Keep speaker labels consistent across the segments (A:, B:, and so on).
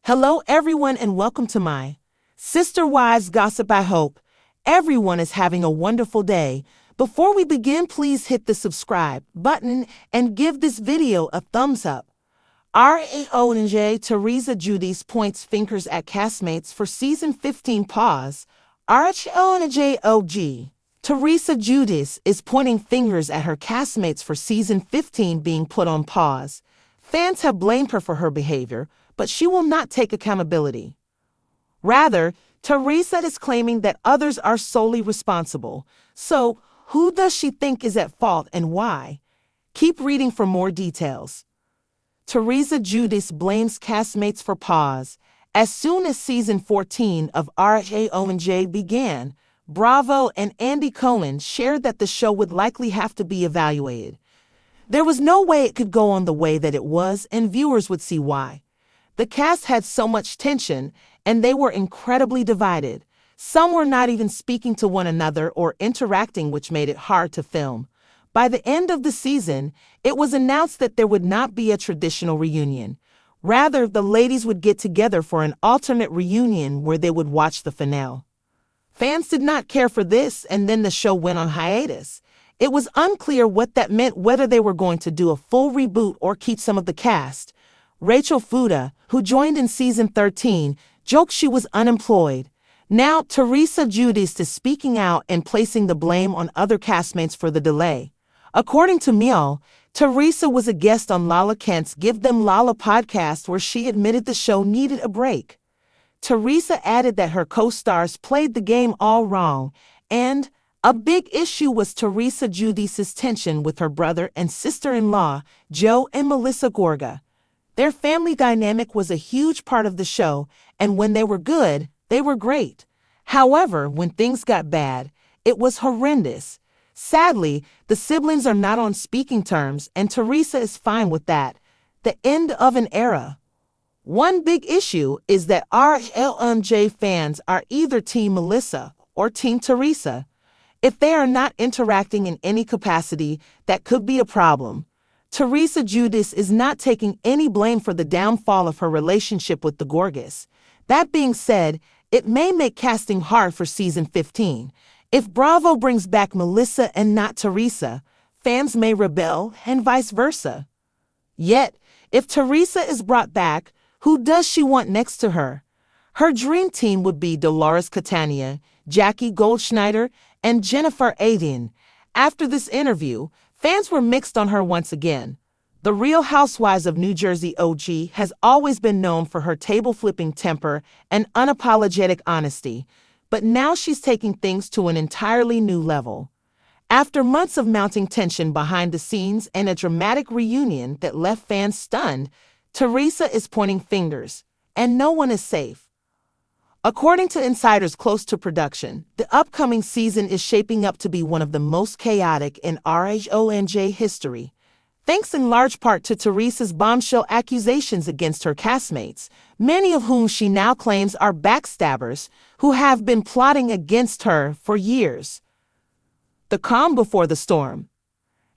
A: Hello everyone and welcome to my Sister Wives Gossip. I hope everyone is having a wonderful day. Before we begin, please hit the subscribe button and give this video a thumbs up. RHONJ Teresa Giudice points fingers at Castmates for season 15 pause. RHONJ Teresa Giudice is pointing fingers at her castmates for season 15 being put on pause. Fans have blamed her for her behavior, but she will not take accountability. Rather, Teresa is claiming that others are solely responsible. So, who does she think is at fault and why? Keep reading for more details. Teresa Giudice blames castmates for pause. As soon as season 14 of RHONJ began, Bravo and Andy Cohen shared that the show would likely have to be evaluated. There was no way it could go on the way that it was, and viewers would see why. The cast had so much tension, and they were incredibly divided. Some were not even speaking to one another or interacting, which made it hard to film. By the end of the season, it was announced that there would not be a traditional reunion. Rather, the ladies would get together for an alternate reunion where they would watch the finale. Fans did not care for this, and then the show went on hiatus. It was unclear what that meant, whether they were going to do a full reboot or keep some of the cast. Rachel Fuda, who joined in season 13, joked she was unemployed. Now, Teresa Giudice is speaking out and placing the blame on other castmates for the delay. According to Mio, Teresa was a guest on Lala Kent's Give Them Lala podcast where she admitted the show needed a break. Teresa added that her co-stars played the game all wrong, and a big issue was Teresa Giudice's tension with her brother and sister-in-law, Joe and Melissa Gorga. Their family dynamic was a huge part of the show, and when they were good, they were great. However, when things got bad, it was horrendous. Sadly, the siblings are not on speaking terms, and Teresa is fine with that. The end of an era. One big issue is that RHONJ fans are either Team Melissa or Team Teresa. If they are not interacting in any capacity, that could be a problem. Teresa Giudice is not taking any blame for the downfall of her relationship with the Gorgas. That being said, it may make casting hard for season 15. If Bravo brings back Melissa and not Teresa, fans may rebel and vice versa. Yet, if Teresa is brought back, who does she want next to her? Her dream team would be Dolores Catania, Jackie Goldschneider, and Jennifer Aydin. After this interview, fans were mixed on her once again. The Real Housewives of New Jersey OG has always been known for her table-flipping temper and unapologetic honesty, but now she's taking things to an entirely new level. After months of mounting tension behind the scenes and a dramatic reunion that left fans stunned, Teresa is pointing fingers, and no one is safe. According to insiders close to production, the upcoming season is shaping up to be one of the most chaotic in RHONJ history, thanks in large part to Teresa's bombshell accusations against her castmates, many of whom she now claims are backstabbers who have been plotting against her for years. The calm before the storm.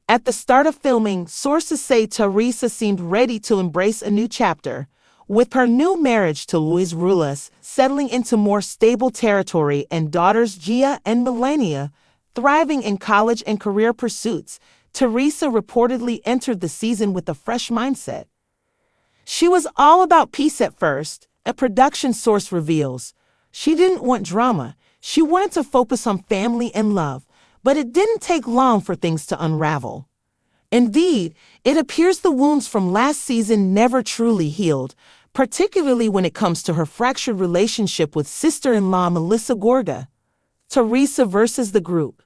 A: At the start of filming, sources say Teresa seemed ready to embrace a new chapter, with her new marriage to Luis Ruelas settling into more stable territory and daughters Gia and Melania thriving in college and career pursuits. Teresa reportedly entered the season with a fresh mindset. She was all about peace at first, a production source reveals. She didn't want drama. She wanted to focus on family and love, but it didn't take long for things to unravel. Indeed, it appears the wounds from last season never truly healed, particularly when it comes to her fractured relationship with sister-in-law Melissa Gorga. Teresa versus the group.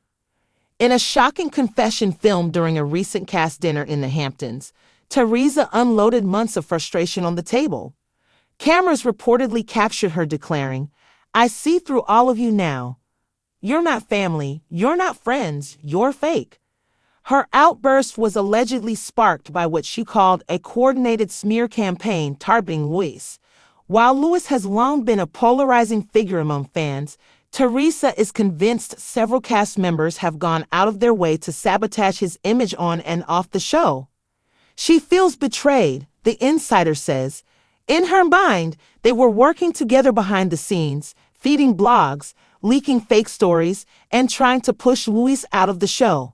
A: In a shocking confession filmed during a recent cast dinner in the Hamptons, Teresa unloaded months of frustration on the table. Cameras reportedly captured her declaring, "I see through all of you now. You're not family, you're not friends, you're fake." Her outburst was allegedly sparked by what she called a coordinated smear campaign targeting Luis. While Luis has long been a polarizing figure among fans, Teresa is convinced several cast members have gone out of their way to sabotage his image on and off the show. She feels betrayed, the insider says. In her mind, they were working together behind the scenes, feeding blogs, leaking fake stories, and trying to push Luis out of the show.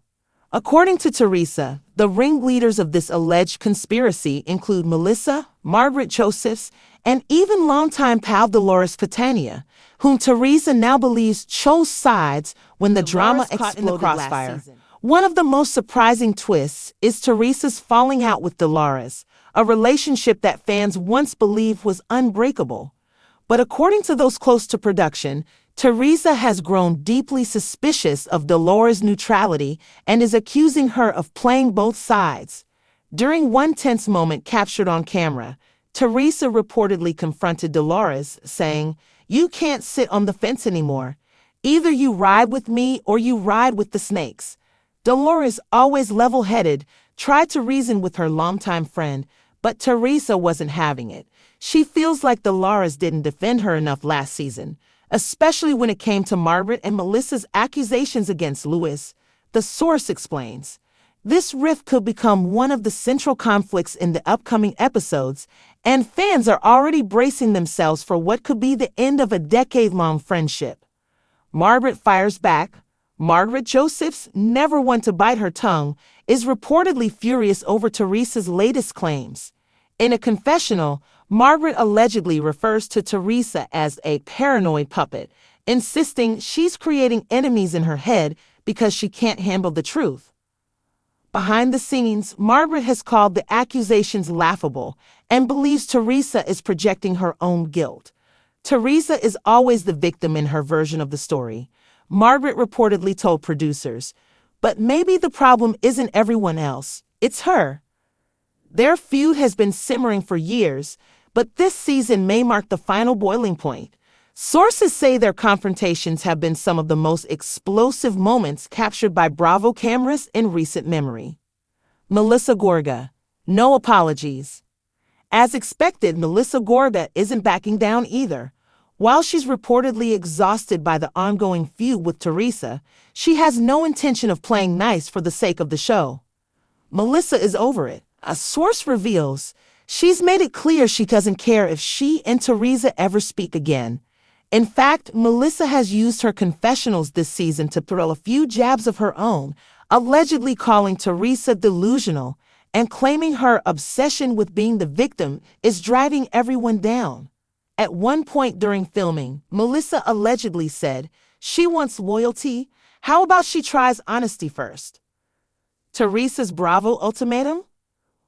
A: According to Teresa, the ringleaders of this alleged conspiracy include Melissa, Margaret Josephs, and even longtime pal Dolores Catania, whom Teresa now believes chose sides when the drama exploded in the crossfire. One of the most surprising twists is Teresa's falling out with Dolores, a relationship that fans once believed was unbreakable. But according to those close to production, Teresa has grown deeply suspicious of Dolores' neutrality and is accusing her of playing both sides. During one tense moment captured on camera, Teresa reportedly confronted Dolores, saying, "You can't sit on the fence anymore. Either you ride with me or you ride with the snakes." Dolores, always level-headed, tried to reason with her longtime friend, but Teresa wasn't having it. She feels like Dolores didn't defend her enough last season, especially when it came to Margaret and Melissa's accusations against Luis. The source explains, this rift could become one of the central conflicts in the upcoming episodes, and fans are already bracing themselves for what could be the end of a decade-long friendship. Margaret fires back. Margaret Josephs, never one to bite her tongue, is reportedly furious over Teresa's latest claims. In a confessional, Margaret allegedly refers to Teresa as a paranoid puppet, insisting she's creating enemies in her head because she can't handle the truth. Behind the scenes, Margaret has called the accusations laughable and believes Teresa is projecting her own guilt. Teresa is always the victim in her version of the story, Margaret reportedly told producers, but maybe the problem isn't everyone else, it's her. Their feud has been simmering for years, but this season may mark the final boiling point. Sources say their confrontations have been some of the most explosive moments captured by Bravo cameras in recent memory. Melissa Gorga, no apologies. As expected, Melissa Gorga isn't backing down either. While she's reportedly exhausted by the ongoing feud with Teresa, she has no intention of playing nice for the sake of the show. Melissa is over it. A source reveals she's made it clear she doesn't care if she and Teresa ever speak again. In fact, Melissa has used her confessionals this season to throw a few jabs of her own, allegedly calling Teresa delusional and claiming her obsession with being the victim is driving everyone down. At one point during filming, Melissa allegedly said, "She wants loyalty. How about she tries honesty first?" Teresa's Bravo ultimatum?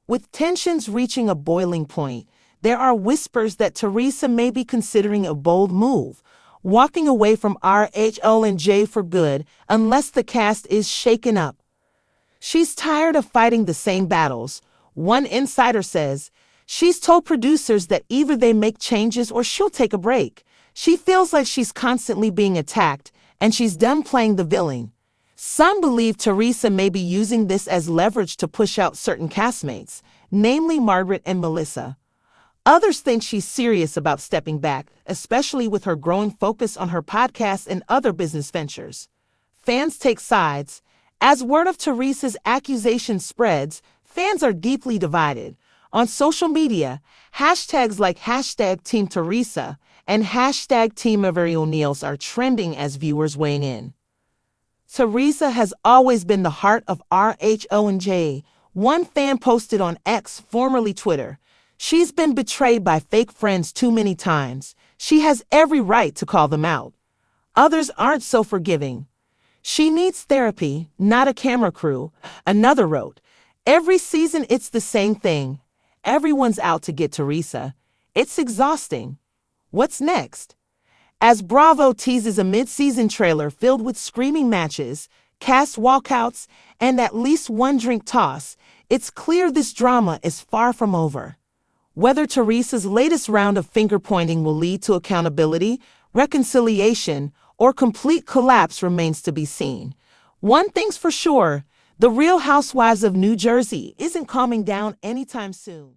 A: With tensions reaching a boiling point, there are whispers that Teresa may be considering a bold move, walking away from RHONJ for good unless the cast is shaken up. She's tired of fighting the same battles. One insider says, she's told producers that either they make changes or she'll take a break. She feels like she's constantly being attacked, and she's done playing the villain. Some believe Teresa may be using this as leverage to push out certain castmates, namely Margaret and Melissa. Others think she's serious about stepping back, especially with her growing focus on her podcast and other business ventures. Fans take sides. As word of Teresa's accusation spreads, fans are deeply divided. On social media, hashtags like #TeamTeresa and #TeamAveryO'Neills are trending as viewers weigh in. Teresa has always been the heart of RHONJ. One fan posted on X, formerly Twitter, "She's been betrayed by fake friends too many times. She has every right to call them out." Others aren't so forgiving. "She needs therapy, not a camera crew." Another wrote, "Every season it's the same thing. Everyone's out to get Teresa. It's exhausting. What's next?" As Bravo teases a mid-season trailer filled with screaming matches, cast walkouts, and at least one drink toss, it's clear this drama is far from over. Whether Teresa's latest round of finger-pointing will lead to accountability, reconciliation, or complete collapse remains to be seen. One thing's for sure, the Real Housewives of New Jersey isn't calming down anytime soon.